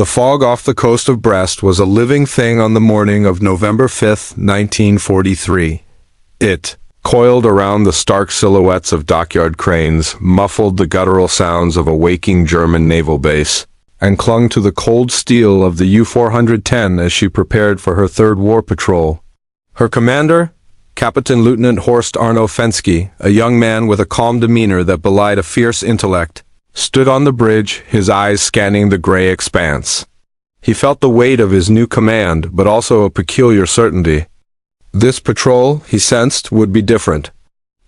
The fog off the coast of Brest was a living thing on the morning of November 5, 1943. It, coiled around the stark silhouettes of dockyard cranes, muffled the guttural sounds of a waking German naval base, and clung to the cold steel of the U-410 as she prepared for her third war patrol. Her commander, Captain Lieutenant Horst-Arno Fenski, a young man with a calm demeanor that belied a fierce intellect, stood on the bridge, his eyes scanning the gray expanse. He felt the weight of his new command, but also a peculiar certainty. This patrol, he sensed, would be different.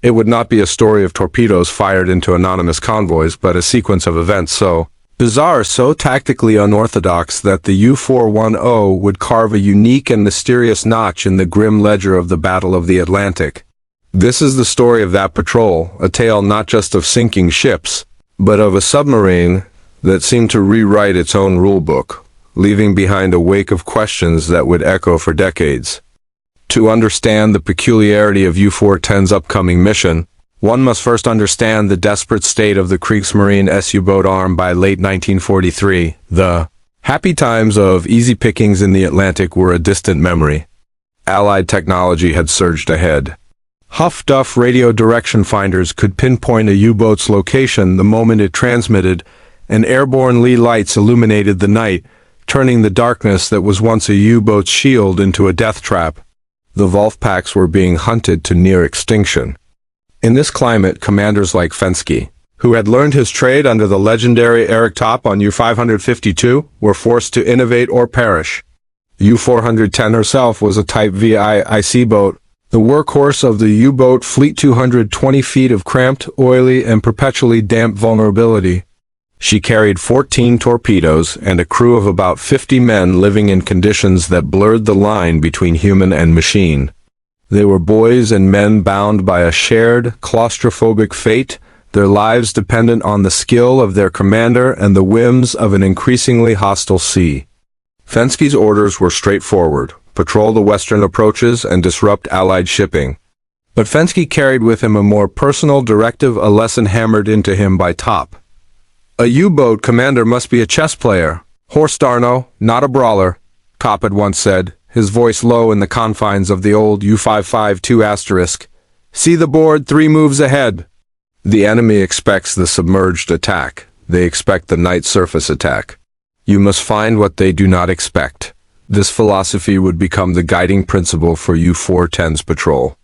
It would not be a story of torpedoes fired into anonymous convoys, but a sequence of events so bizarre, so tactically unorthodox that the U-410 would carve a unique and mysterious notch in the grim ledger of the Battle of the Atlantic. This is the story of that patrol, a tale not just of sinking ships, but of a submarine that seemed to rewrite its own rulebook, leaving behind a wake of questions that would echo for decades. To understand the peculiarity of U-410's upcoming mission, one must first understand the desperate state of the Kriegsmarine U-boat arm by late 1943. The happy times of easy pickings in the Atlantic were a distant memory. Allied technology had surged ahead. Huff-Duff radio direction finders could pinpoint a U-boat's location the moment it transmitted, and airborne Lee lights illuminated the night, turning the darkness that was once a U-boat's shield into a death trap. The Wolfpacks were being hunted to near extinction. In this climate, commanders like Fenski, who had learned his trade under the legendary Eric Top on U-552, were forced to innovate or perish. U-410 herself was a Type VIIC U-boat, the workhorse of the U-boat fleet, 220 feet of cramped, oily, and perpetually damp vulnerability. She carried 14 torpedoes and a crew of about 50 men living in conditions that blurred the line between human and machine. They were boys and men bound by a shared, claustrophobic fate, their lives dependent on the skill of their commander and the whims of an increasingly hostile sea. Fenski's orders were straightforward: patrol the western approaches and disrupt Allied shipping. But Fenski carried with him a more personal directive, a lesson hammered into him by Top. A U-boat commander must be a chess player. Horst-Arno, not a brawler, Top had once said, his voice low in the confines of the old U-552*. See the board 3 moves ahead. The enemy expects the submerged attack. They expect the night surface attack. You must find what they do not expect. This philosophy would become the guiding principle for U-410's patrol.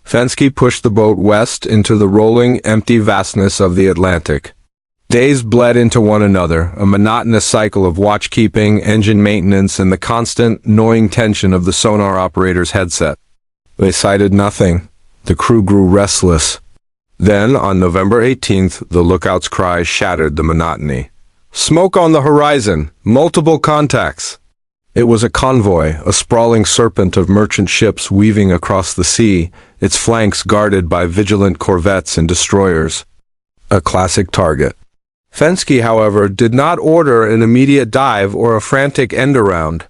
Fenski pushed the boat west into the rolling, empty vastness of the Atlantic. Days bled into one another, a monotonous cycle of watchkeeping, engine maintenance, and the constant, gnawing tension of the sonar operator's headset. They sighted nothing. The crew grew restless. Then, on November 18th, the lookout's cry shattered the monotony. Smoke on the horizon! Multiple contacts! It was a convoy, a sprawling serpent of merchant ships weaving across the sea, its flanks guarded by vigilant corvettes and destroyers. A classic target. Fenski, however, did not order an immediate dive or a frantic end-around.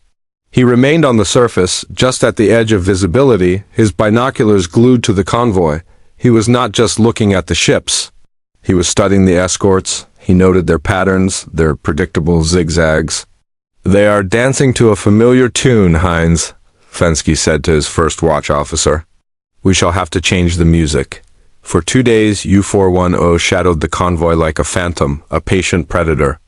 He remained on the surface, just at the edge of visibility, his binoculars glued to the convoy. He was not just looking at the ships. He was studying the escorts. He noted their patterns, their predictable zigzags. They are dancing to a familiar tune, Heinz, Fenski said to his first watch officer. We shall have to change the music. For 2 days, U-410 shadowed the convoy like a phantom, a patient predator.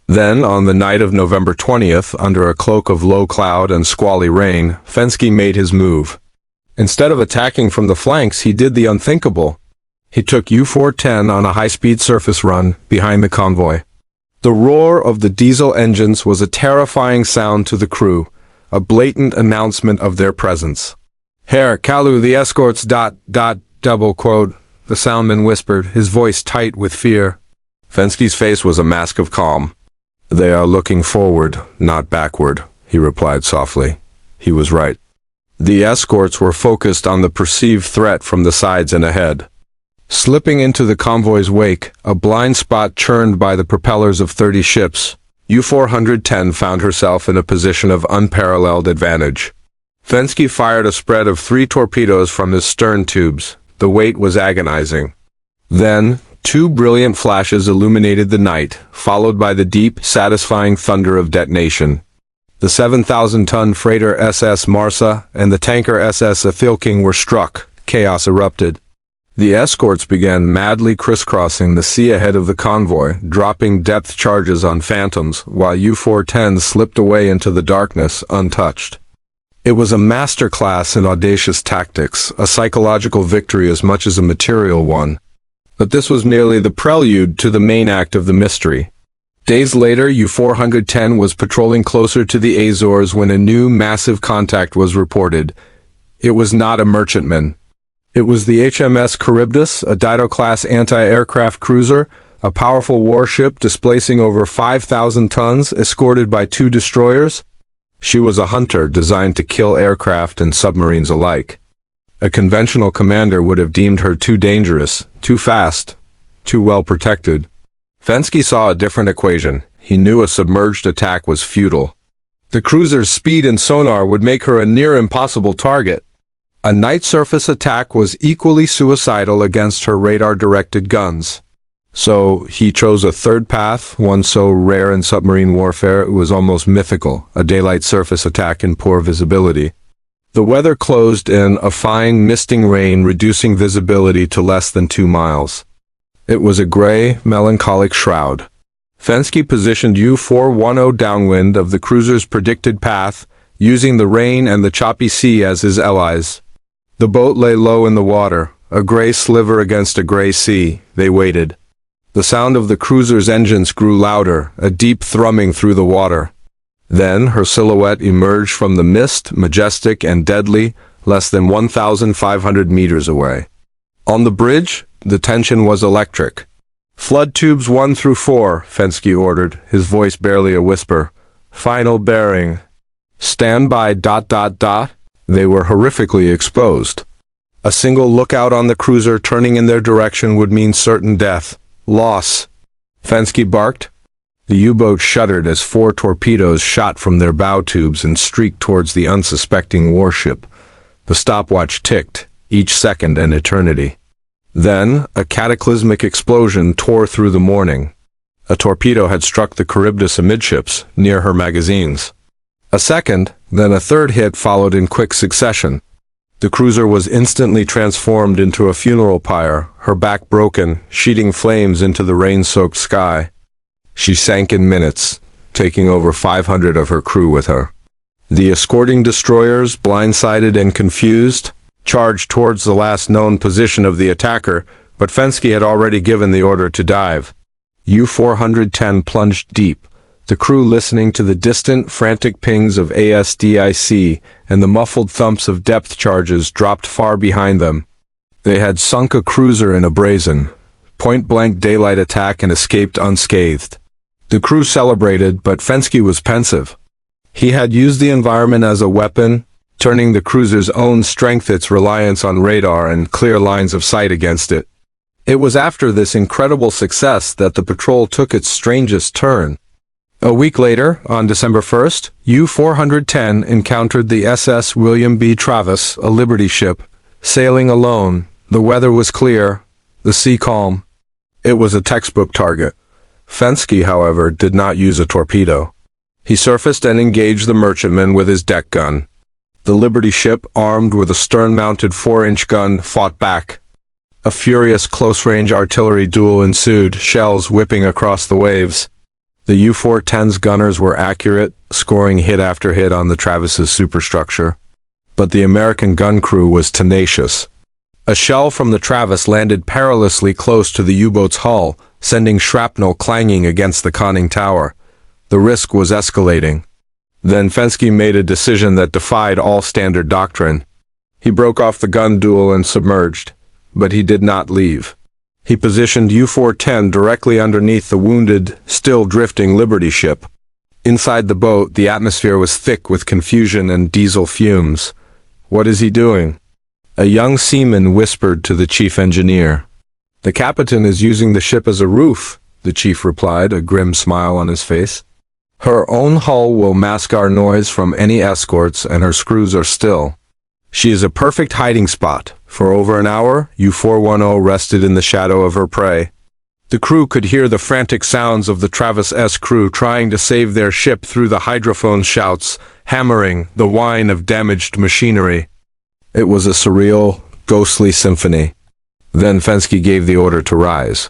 Then, on the night of November 20th, under a cloak of low cloud and squally rain, Fenski made his move. Instead of attacking from the flanks, he did the unthinkable. He took U-410 on a high-speed surface run behind the convoy. The roar of the diesel engines was a terrifying sound to the crew, a blatant announcement of their presence. Herr Kalu, the escorts ... double quote, the soundman whispered, his voice tight with fear. Fenski's face was a mask of calm. They are looking forward, not backward, he replied softly. He was right. The escorts were focused on the perceived threat from the sides and ahead. Slipping into the convoy's wake, a blind spot churned by the propellers of 30 ships, U-410 found herself in a position of unparalleled advantage. Fenski fired a spread of 3 torpedoes from his stern tubes. The weight was agonizing. Then, Two brilliant flashes illuminated the night, followed by the deep, satisfying thunder of detonation. The 7,000-ton freighter SS Marsa and the tanker SS Athilking were struck. Chaos erupted. The escorts began madly crisscrossing the sea ahead of the convoy, dropping depth charges on phantoms, while U-410s slipped away into the darkness, untouched. It was a masterclass in audacious tactics, a psychological victory as much as a material one. But this was merely the prelude to the main act of the mystery. Days later, U-410 was patrolling closer to the Azores when a new massive contact was reported. It was not a merchantman. It was the HMS Charybdis, a Dido-class anti-aircraft cruiser, a powerful warship displacing over 5,000 tons, escorted by two destroyers. She was a hunter designed to kill aircraft and submarines alike. A conventional commander would have deemed her too dangerous, too fast, too well protected. Fenski saw a different equation. He knew a submerged attack was futile. The cruiser's speed and sonar would make her a near-impossible target. A night surface attack was equally suicidal against her radar-directed guns. So, he chose a third path, one so rare in submarine warfare it was almost mythical, a daylight surface attack in poor visibility. The weather closed in, a fine, misting rain reducing visibility to less than 2 miles. It was a gray, melancholic shroud. Fenski positioned U-410 downwind of the cruiser's predicted path, using the rain and the choppy sea as his allies. The boat lay low in the water, a gray sliver against a gray sea. They waited. The sound of the cruiser's engines grew louder, a deep thrumming through the water. Then her silhouette emerged from the mist, majestic and deadly, less than 1,500 meters away. On the bridge, the tension was electric. "Flood tubes 1 through 4, Fenski ordered, his voice barely a whisper. "Final bearing. Stand by ... They were horrifically exposed. A single lookout on the cruiser turning in their direction would mean certain death. Loss. Fenski barked. The U-boat shuddered as 4 torpedoes shot from their bow tubes and streaked towards the unsuspecting warship. The stopwatch ticked, each second an eternity. Then, a cataclysmic explosion tore through the morning. A torpedo had struck the Charybdis amidships, near her magazines. A second, then a third hit followed in quick succession. The cruiser was instantly transformed into a funeral pyre, her back broken, sheeting flames into the rain-soaked sky. She sank in minutes, taking over 500 of her crew with her. The escorting destroyers, blindsided and confused, charged towards the last known position of the attacker, but Fenski had already given the order to dive. U-410 plunged deep, the crew listening to the distant, frantic pings of ASDIC and the muffled thumps of depth charges dropped far behind them. They had sunk a cruiser in a brazen, point-blank daylight attack and escaped unscathed. The crew celebrated, but Fenski was pensive. He had used the environment as a weapon, turning the cruiser's own strength, its reliance on radar and clear lines of sight against it. It was after this incredible success that the patrol took its strangest turn. A week later, on December 1st, U-410 encountered the SS William B. Travis, a Liberty ship, sailing alone. The weather was clear, the sea calm. It was a textbook target. Fenski, however, did not use a torpedo. He surfaced and engaged the merchantman with his deck gun. The Liberty ship, armed with a stern-mounted 4-inch gun, fought back. A furious close-range artillery duel ensued, shells whipping across the waves. The U-410's gunners were accurate, scoring hit after hit on the Travis's superstructure. But the American gun crew was tenacious. A shell from the Travis landed perilously close to the U-boat's hull, sending shrapnel clanging against the conning tower. The risk was escalating. Then Fenski made a decision that defied all standard doctrine. He broke off the gun duel and submerged, but he did not leave. He positioned U-410 directly underneath the wounded, still drifting Liberty ship. Inside the boat, the atmosphere was thick with confusion and diesel fumes. "What is he doing?" A young seaman whispered to the chief engineer. "The captain is using the ship as a roof," the chief replied, a grim smile on his face. "Her own hull will mask our noise from any escorts, and her screws are still. She is a perfect hiding spot." For over an hour, U-410 rested in the shadow of her prey. The crew could hear the frantic sounds of the Travis S crew trying to save their ship through the hydrophone shouts, hammering, the whine of damaged machinery. It was a surreal, ghostly symphony. Then Fenski gave the order to rise.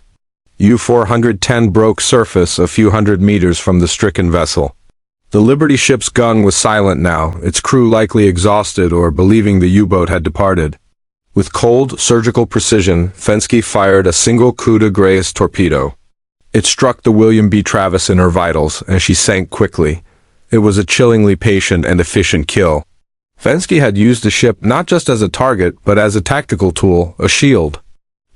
U-410 broke surface a few hundred meters from the stricken vessel. The Liberty ship's gun was silent now, its crew likely exhausted or believing the U-boat had departed. With cold, surgical precision, Fenski fired a single coup de grace torpedo. It struck the William B. Travis in her vitals, and she sank quickly. It was a chillingly patient and efficient kill. Fenski had used the ship not just as a target, but as a tactical tool, a shield.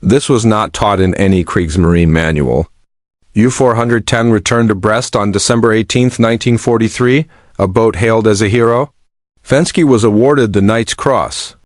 This was not taught in any Kriegsmarine manual. U-410 returned to Brest on December 18, 1943, a boat hailed as a hero. Fenski was awarded the Knight's Cross.